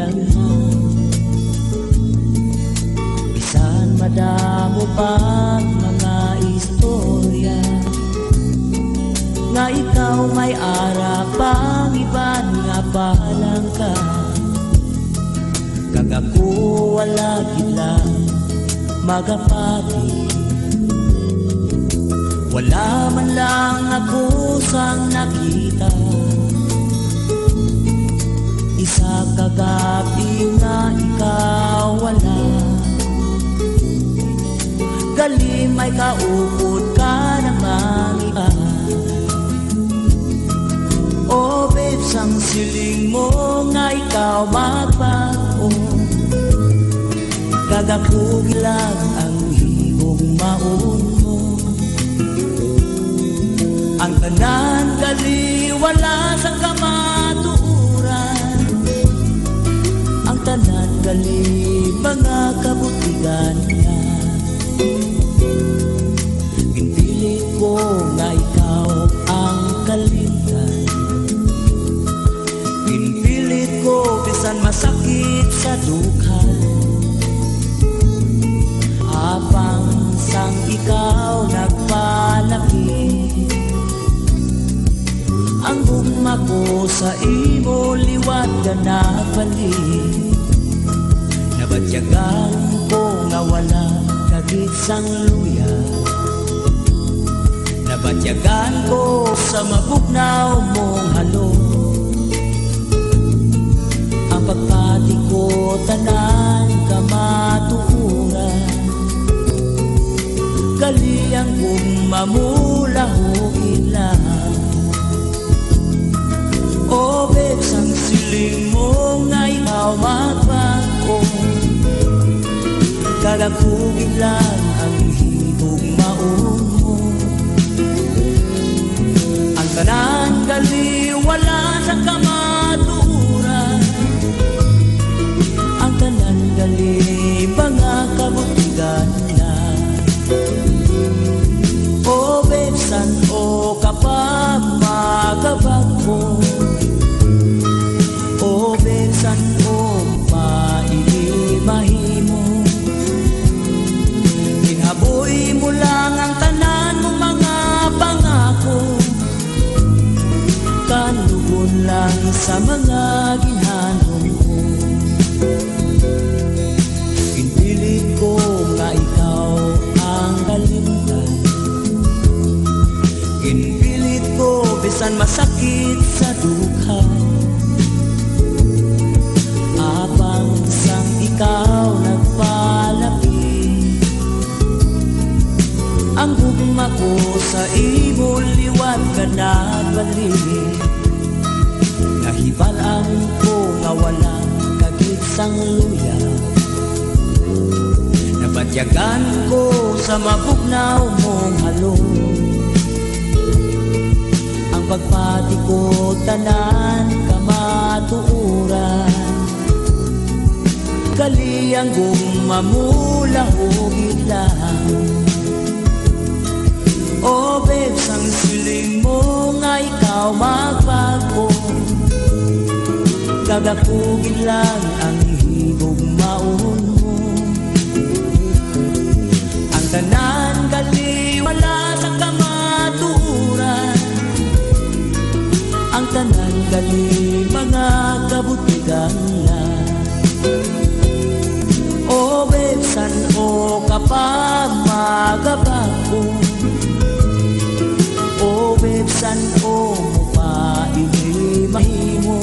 sayang na. Bisan madamo pang mga istorya nga ikaw may ara pang iban nga palang ka. Kagaku wala gila magapati, wala man lang ako sang nakita. Isa kagabi nga ikaw wala, gali may kaupod ka namang iba. Oh babe, sang siling mo nga ikaw magbago, kagakugilag ang hibog maun mo. Ang tanan gali wala sa kamatuuran, ang tanan gali mga kabutigan na. Pinpilit ko nga ikaw ang kalimtan, pinpilit ko bisan masakit sa dukhan. Habang sang ikaw nagpalaki, ang gugma ko sa imo liwat ka nagbalik. Nabatyagan ko nga wala kagit sang luya, nabatyagan ko sa mabugnaw mong halo. Ang pagpati ko tanan kamatuuran, kaliyang kong mamulahugin lang. Oh babe, sang siling mo nga ikaw magbago, kagakugin lang ang hibog maun mo. Ang tanan gali wala sa kamatuuran, ang tanan gali mga kabutigan na. Oh babe, san o kapag magabago, oh babe, san o maimahimo. Hinaboy mo lang ang tanan mong mga pangako, kanugon lang sa mga ginhanon ko. Pinilit ko nga ikaw ang kalimtan, pinilit ko bisan masakit sa dukha. Habang sang ikaw nagpalaki, ang gugma ko sa imo liwat ka nagbalik. Nahibalaan ko nga wala kagit sang luya, nabatyagan ko sa mabugnaw mong halo. Ang pagpati ko tanan kamatuuran, kaliyang gumamulahugid lang. Oh babe, sang siling mo nga ikaw magbago, kagakugin lang ang hibog maun mo. Ang tanan gali wala sa kamatuuran, ang tanan gali mga kabutigan lang. Oh babe, san o kapag magabago, oh babe, san o maimahimo.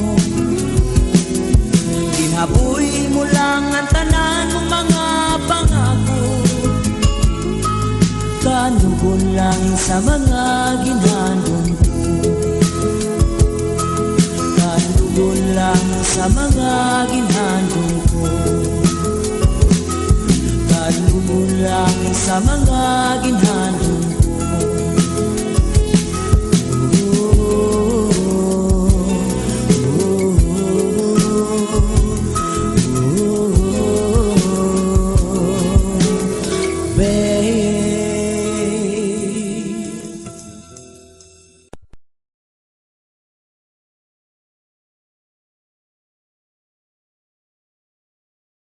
Ginaboy mo lang ang tanan mong mga pangako, kanugon lang sa mga ginhanon ko. Kanugon lang sa mga ginhanon ko, kanugon lang sa mga ginhanon